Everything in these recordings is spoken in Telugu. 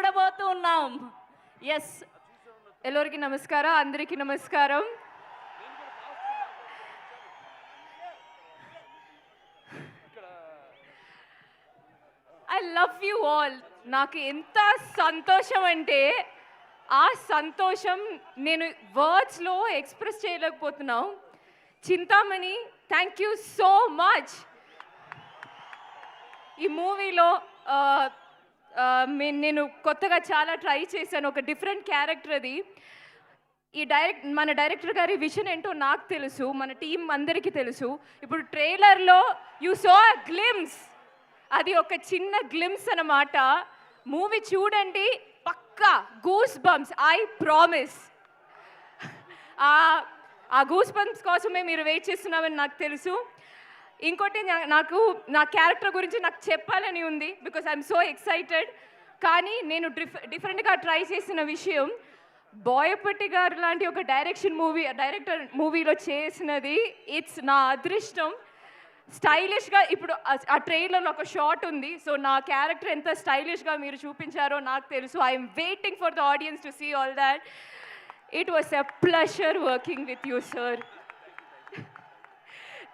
చూడబోతున్నాం. ఎస్, ఎల్లరికి నమస్కారం, అందరికీ నమస్కారం. I love you all. నాకు ఎంత సంతోషం అంటే ఆ సంతోషం నేను వర్డ్స్లో ఎక్స్ప్రెస్ చేయలేకపోతున్నాం. Chintamani, thank you so much. ఈ మూవీలో నేను కొత్తగా చాలా ట్రై చేశాను, ఒక డిఫరెంట్ క్యారెక్టర్ అది. మన డైరెక్టర్ గారి విజన్ ఏంటో నాకు తెలుసు, మన టీం అందరికీ తెలుసు. ఇప్పుడు ట్రైలర్లో యూ సో అ గ్లిమ్స్, అది ఒక చిన్న గ్లిమ్స్ అన్నమాట. మూవీ చూడండి, పక్కా గూస్ బంప్స్, ఐ ప్రామిస్. ఆ గూస్ బంప్స్ కోసమే మీరు వెయిట్ చేస్తున్నామని నాకు తెలుసు. ఇంకోటి, నా క్యారెక్టర్ గురించి నాకు చెప్పాలని ఉంది, బికాస్ ఐఎమ్ సో ఎక్సైటెడ్. కానీ నేను డిఫరెంట్గా ట్రై చేసిన విషయం, బోయపట్టి గారు లాంటి ఒక డైరెక్టర్ మూవీలో చేసినది ఇట్స్ నా అదృష్టం. స్టైలిష్గా ఇప్పుడు ఆ ట్రైలర్లో ఒక షాట్ ఉంది. సో నా క్యారెక్టర్ ఎంత స్టైలిష్గా మీరు చూపించారో నాకు తెలుసు. I'm waiting for the audience to see all that. It was a pleasure working with you sir.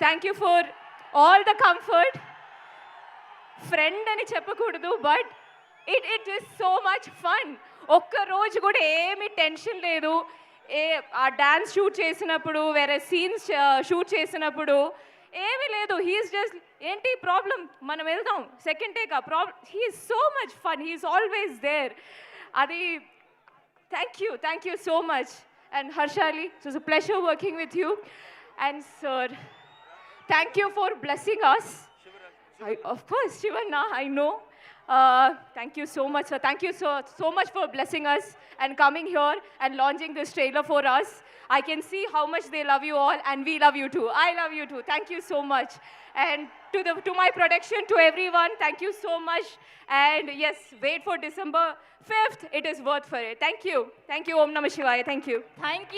Thank you for all the comfort. Friend అని చెప్పకూడదు, but it is so much fun. ఒక్కరోజు కూడా ఏమీ టెన్షన్ లేదు. ఆ డ్యాన్స్ షూట్ చేసినప్పుడు, వేరే సీన్స్ షూట్ చేసినప్పుడు ఏమీ లేదు. హీఈస్ జస్ట్, ఏంటి ప్రాబ్లం, మనం వెళ్దాం, సెకండ్ టేక్ ఆ problem. He's so much fun, he's always there. అది thank you so much. And Harshali, it was a pleasure working with you. And sir, thank you for blessing us. Of course, Shivanna, I know. Thank you so much, sir. Thank you so much for blessing us and coming here and launching this trailer for us. I can see how much they love you all, and we love you too. I love you too. Thank you so much. And to my production, to everyone, thank you so much. And yes, wait for December 5th. It is worth for it. Thank you. Om Namah Shivaya. Thank you.